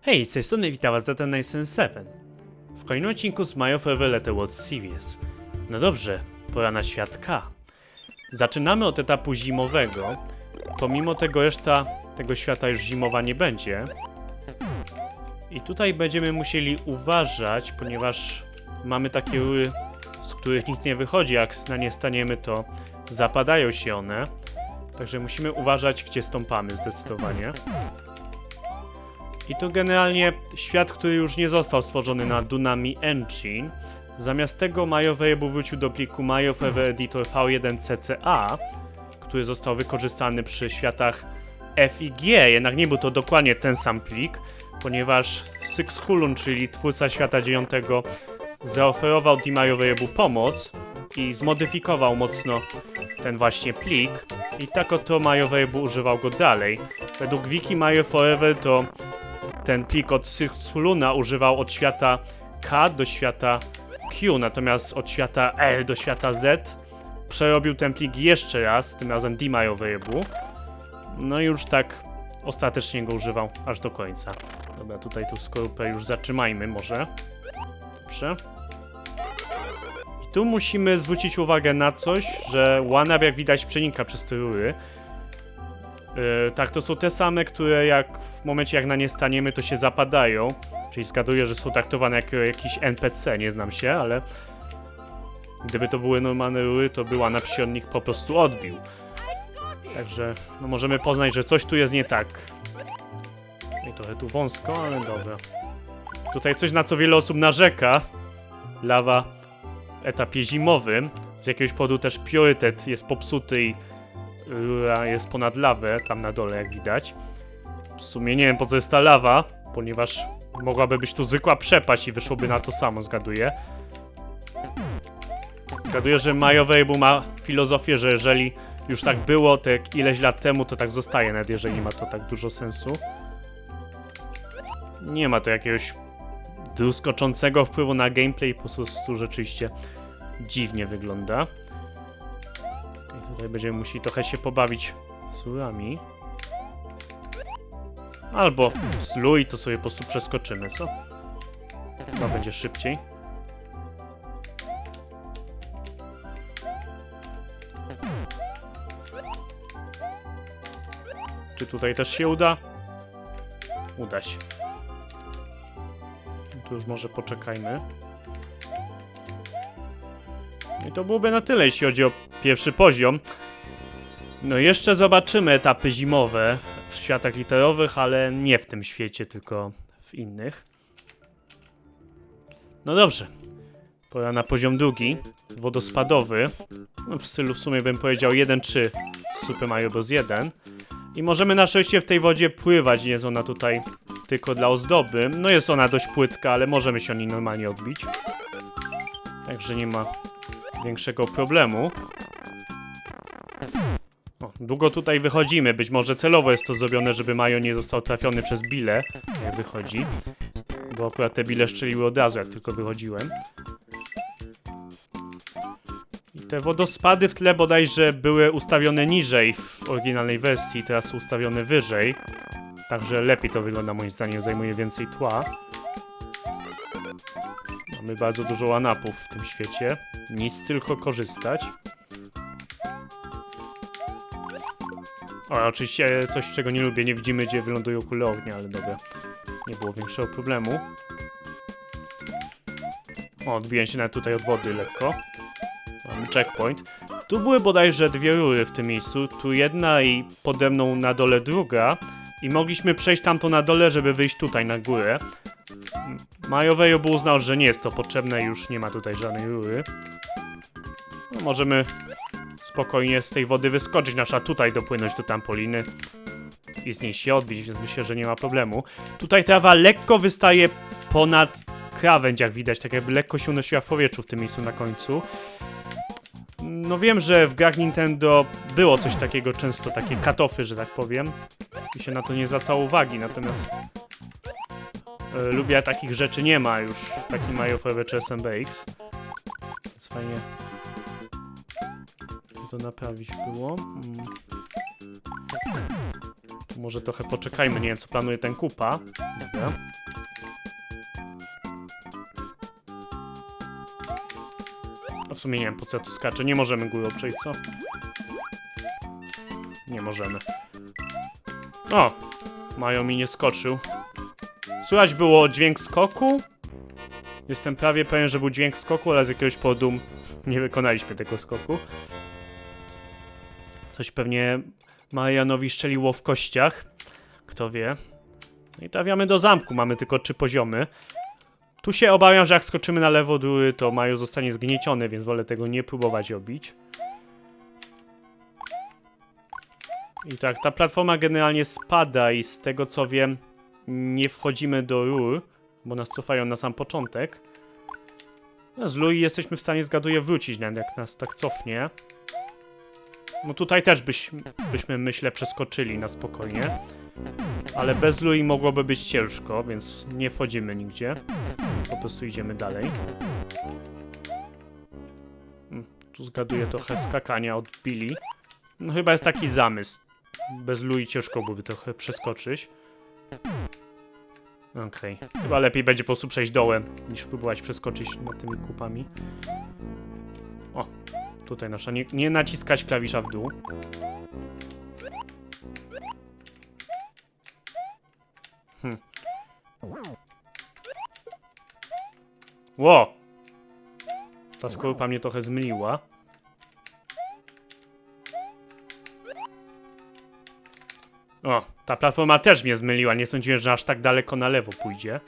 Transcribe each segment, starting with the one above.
Hej, z tej strony witam was ZenSen7 w kolejnym odcinku z Mario Forever Letter World Series. No dobrze, pora na świat K. Zaczynamy od etapu zimowego. Pomimo tego reszta tego świata już zimowa nie będzie. I tutaj będziemy musieli uważać, ponieważ mamy takie rury, z których nic nie wychodzi. Jak na nie staniemy, to zapadają się one. Także musimy uważać, gdzie stąpamy zdecydowanie. I to generalnie świat, który już nie został stworzony na Dunami Engine. Zamiast tego Mario Variable wrócił do pliku Mario Forever Editor V1CCA, który został wykorzystany przy światach F i G, jednak nie był to dokładnie ten sam plik, ponieważ Six Hulun, czyli twórca świata 9, zaoferował Mario Variable pomoc i zmodyfikował mocno ten właśnie plik i tak oto Mario Variable używał go dalej. Według wiki Mario Forever to ten plik od Six Huluna używał od świata K do świata Q, natomiast od świata L do świata Z przerobił ten plik jeszcze raz, tym razem Mario Variable. No i już tak ostatecznie go używał aż do końca. Dobra, tutaj tu skorupę już zatrzymajmy może. Dobrze. I tu musimy zwrócić uwagę na coś, że One-Up jak widać przenika przez te rury. Tak, to są te same, które w momencie jak na nie staniemy, to się zapadają. Czyli zgaduję, że są traktowane jako jakiś NPC, nie znam się, ale gdyby to były normalne rury, to by One-Up się od nich po prostu odbił. Także no możemy poznać, że coś tu jest nie tak. I trochę tu wąsko, ale dobra. Tutaj coś, na co wiele osób narzeka. Lawa w etapie zimowym. Z jakiegoś powodu też priorytet jest popsuty i rura jest ponad lawę, tam na dole jak widać. W sumie nie wiem, po co jest ta lawa, ponieważ mogłaby być tu zwykła przepaść i wyszłoby na to samo, zgaduję. Zgaduję, że Mario Variable ma filozofię, że jeżeli już tak było te ileś lat temu, to tak zostaje, nawet jeżeli nie ma to tak dużo sensu. Nie ma to jakiegoś druskoczącego wpływu na gameplay, po prostu rzeczywiście dziwnie wygląda. Tutaj będziemy musieli trochę się pobawić z rurami. Albo z Lui to sobie po prostu przeskoczymy, co? Chyba będzie szybciej. Czy tutaj też się uda? Uda się. Tu już może poczekajmy. I to byłoby na tyle, jeśli chodzi o pierwszy poziom. No jeszcze zobaczymy etapy zimowe w światach literowych, ale nie w tym świecie, tylko w innych. No dobrze. Pora na poziom drugi, wodospadowy. No w stylu w sumie bym powiedział 1-3 Super Mario Bros. 1. I możemy na szczęście w tej wodzie pływać, nie jest ona tutaj tylko dla ozdoby. No jest ona dość płytka, ale możemy się o niej normalnie odbić. Także nie ma większego problemu. O, długo tutaj wychodzimy, być może celowo jest to zrobione, żeby Mario nie został trafiony przez bile, jak wychodzi. Bo akurat te bile strzeliły od razu, jak tylko wychodziłem. I te wodospady w tle bodajże były ustawione niżej w oryginalnej wersji, teraz są ustawione wyżej. Także lepiej to wygląda moim zdaniem, zajmuje więcej tła. Mamy bardzo dużo one-upów w tym świecie. Nic, tylko korzystać. O, oczywiście coś, czego nie lubię, nie widzimy, gdzie wylądują kule ognia, ale dobra. Nie było większego problemu. O, odbiłem się nawet tutaj od wody lekko. Mamy checkpoint. Tu były bodajże dwie rury w tym miejscu. Tu jedna i pode mną na dole druga. I mogliśmy przejść tamto na dole, żeby wyjść tutaj na górę. Mario Variable uznał, że nie jest to potrzebne i już nie ma tutaj żadnej rury. No, możemy spokojnie z tej wody wyskoczyć, nasza tutaj dopłynąć do trampoliny i z niej się odbić, więc myślę, że nie ma problemu. Tutaj trawa lekko wystaje ponad krawędź, jak widać, tak jakby lekko się unosiła w powietrzu w tym miejscu na końcu. No wiem, że w grach Nintendo było coś takiego często, takie cut-offy, że tak powiem. I się na to nie zwracało uwagi, natomiast lubię, takich rzeczy nie ma już w takim Mario Forever czy SMBX. Więc fajnie to naprawić było. Tu Może trochę poczekajmy, nie wiem co planuje ten kupa. Dobra. A w sumie nie wiem po co ja tu skaczę. Nie możemy górą przejść, co? Nie możemy. O! Majo mi nie skoczył. Słychać było dźwięk skoku. Jestem prawie pewien, że był dźwięk skoku, ale z jakiegoś powodu nie wykonaliśmy tego skoku. Coś pewnie Marianowi szczeliło w kościach. Kto wie. No i trafiamy do zamku. Mamy tylko 3 poziomy. Tu się obawiam, że jak skoczymy na lewo do góry, to Majo zostanie zgnieciony, więc wolę tego nie próbować robić. I tak, ta platforma generalnie spada i z tego co wiem, nie wchodzimy do rur, bo nas cofają na sam początek. No, z Lui jesteśmy w stanie, zgaduję, wrócić, nawet jak nas tak cofnie. No tutaj też byśmy, myślę, przeskoczyli na spokojnie. Ale bez Lui mogłoby być ciężko, więc nie wchodzimy nigdzie. Po prostu idziemy dalej. Tu zgaduję trochę skakania od Billy. No chyba jest taki zamysł. Bez Lui ciężko byłoby trochę przeskoczyć. Okej. Chyba lepiej będzie po prostu przejść dołem, niż próbować przeskoczyć nad tymi kupami. O, tutaj nasza. Nie naciskać klawisza w dół. Ło! Ta skorupa mnie trochę zmyliła. O, ta platforma też mnie zmyliła. Nie sądziłem, że aż tak daleko na lewo pójdzie.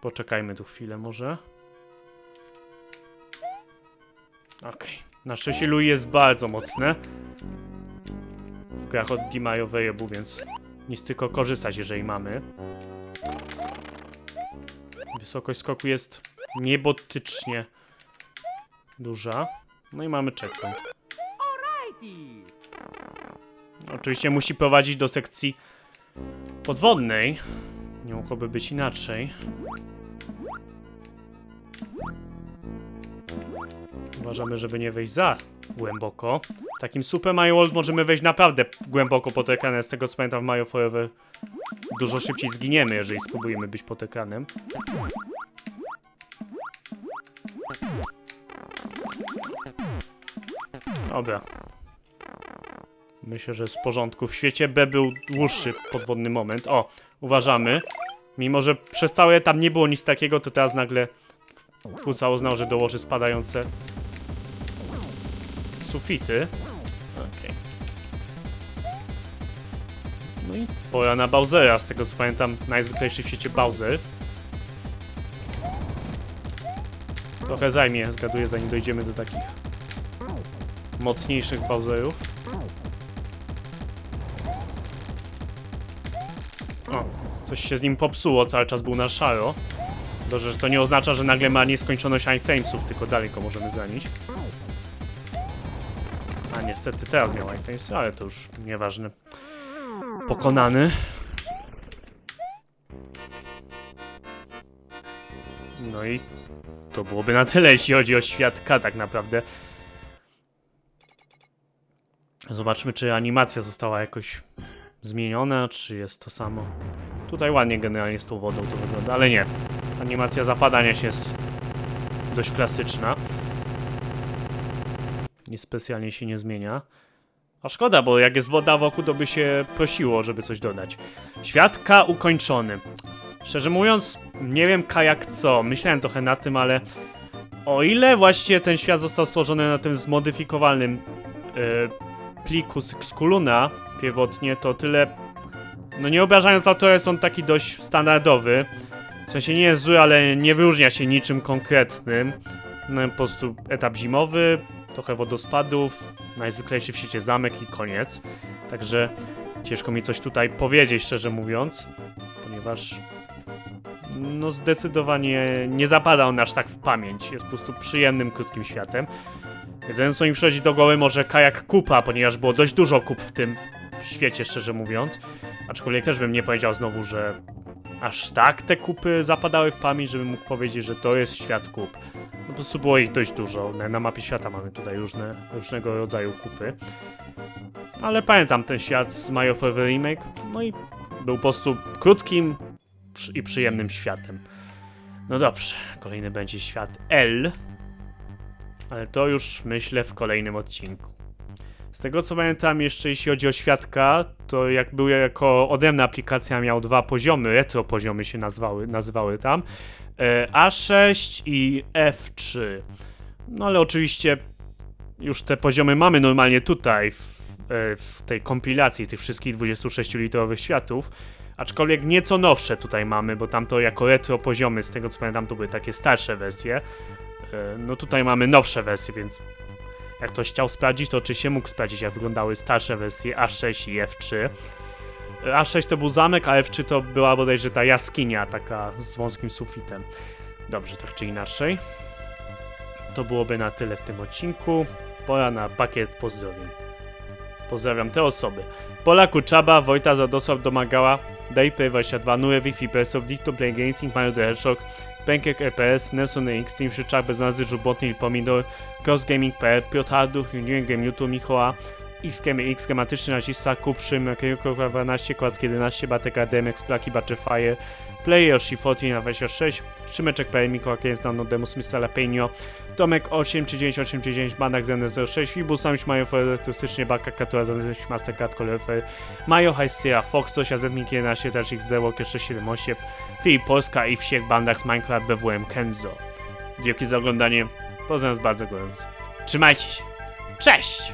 Poczekajmy tu chwilę może. Okej. Na szczęście Lui jest bardzo mocne. W grach od Dimayo Wejebu, więc nic tylko korzystać, jeżeli mamy. Wysokość skoku jest niebotycznie duża. No i mamy checkpoint. Oczywiście musi prowadzić do sekcji podwodnej. Nie mogłoby być inaczej. Uważamy, żeby nie wejść za głęboko. Takim Super Mario World możemy wejść naprawdę głęboko pod ekranem. Z tego co pamiętam w Mario Forever dużo szybciej zginiemy, jeżeli spróbujemy być pod ekranem. Dobra. Myślę, że jest w porządku. W świecie B był dłuższy podwodny moment. O, uważamy. Mimo, że przez cały etap nie było nic takiego, to teraz nagle twórca uznał, że dołoży spadające sufity. Okej. No i pora na Bowsera. Z tego co pamiętam, najzwyklejszy w świecie Bowser. Trochę zajmie, zgaduję, zanim dojdziemy do takich mocniejszych Bowserów. O, coś się z nim popsuło, cały czas był na szaro. Dobrze, że to nie oznacza, że nagle ma nieskończoność iframesów, tylko dalej go możemy zanieść. A niestety teraz miał iframesy, ale to już nieważne. Pokonany. No i to byłoby na tyle, jeśli chodzi o świat K tak naprawdę. Zobaczmy, czy animacja została jakoś zmieniona, czy jest to samo. Tutaj ładnie generalnie z tą wodą to wygląda, ale nie. Animacja zapadania się jest dość klasyczna. Niespecjalnie się nie zmienia. A szkoda, bo jak jest woda wokół, to by się prosiło, żeby coś dodać. Świat K ukończony. Szczerze mówiąc, nie wiem K jak co. Myślałem trochę na tym, ale o ile właściwie ten świat został stworzony na tym zmodyfikowalnym pliku Skuluna pierwotnie, to tyle. No nie obrażając autora, jest on taki dość standardowy. W sensie nie jest zły, ale nie wyróżnia się niczym konkretnym. No po prostu etap zimowy, trochę wodospadów, najzwyklejszy w świecie zamek i koniec. Także ciężko mi coś tutaj powiedzieć, szczerze mówiąc, ponieważ no zdecydowanie nie zapada on aż tak w pamięć. Jest po prostu przyjemnym, krótkim światem. Jedyne co mi przychodzi do głowy może kajak kupa, ponieważ było dość dużo kup w tym świecie, szczerze mówiąc. Aczkolwiek też bym nie powiedział znowu, że aż tak te kupy zapadały w pamięć, żebym mógł powiedzieć, że to jest świat kup. No po prostu było ich dość dużo. Na mapie świata mamy tutaj różnego rodzaju kupy. ale pamiętam ten świat z Mario Forever Remake, no i był po prostu krótkim i przyjemnym światem. No dobrze, kolejny będzie świat L, ale to już myślę w kolejnym odcinku. Z tego co pamiętam jeszcze jeśli chodzi o świadka, to jak był jako odrębna aplikacja miał 2 poziomy, retro poziomy się nazywały tam, A6 i F3. No ale oczywiście już te poziomy mamy normalnie tutaj w tej kompilacji tych wszystkich 26-litrowych światów, aczkolwiek nieco nowsze tutaj mamy, bo tam to jako retro poziomy, z tego co pamiętam to były takie starsze wersje. No tutaj mamy nowsze wersje, więc jak ktoś chciał sprawdzić, to oczywiście mógł sprawdzić, jak wyglądały starsze wersje A6 i F3. A6 to był zamek, a F3 to była bodajże ta jaskinia, taka z wąskim sufitem. Dobrze, tak czy inaczej. To byłoby na tyle w tym odcinku. Pora na pakiet pozdrowień. Pozdrawiam te osoby. Pola Kuczaba, Wojta Zadosław Domagała, Dayplay22, Nure Wi-Fi, Presoft, Dicto Play Gaming, Mario the Hedgehog, Pancake EPS, Nelson Extreme, Szyczak bez nazwy, Żubotny i Pomidor, CrossGaming.pl, Piotr Harduch, Union Game YouTube, Michała, X Schematyczny Nazista, Kupszym, Kierunkowa 12, Kłask 11, Batek DMX, Plaki, Butterfire, Player, Shifoty na 26, Szymeczek.pl, Mikołaj Keynes, Download Demus, Mr. Peño, Tomek 83989, Banak Zen 06, Fibus, Samiś Mario elektrystycznie, Baka, Katura, Zależność, Mastercard, Colorfare, Majo, Hajsera, Fox, Zosia, Zetnik 11, Touch XD, Walker 678, Filip Polska i Wsiek, Bandak z Minecraft, BWM, Kenzo. Dzięki za oglądanie, pozdrawiam bardzo gorąco. Trzymajcie się, cześć!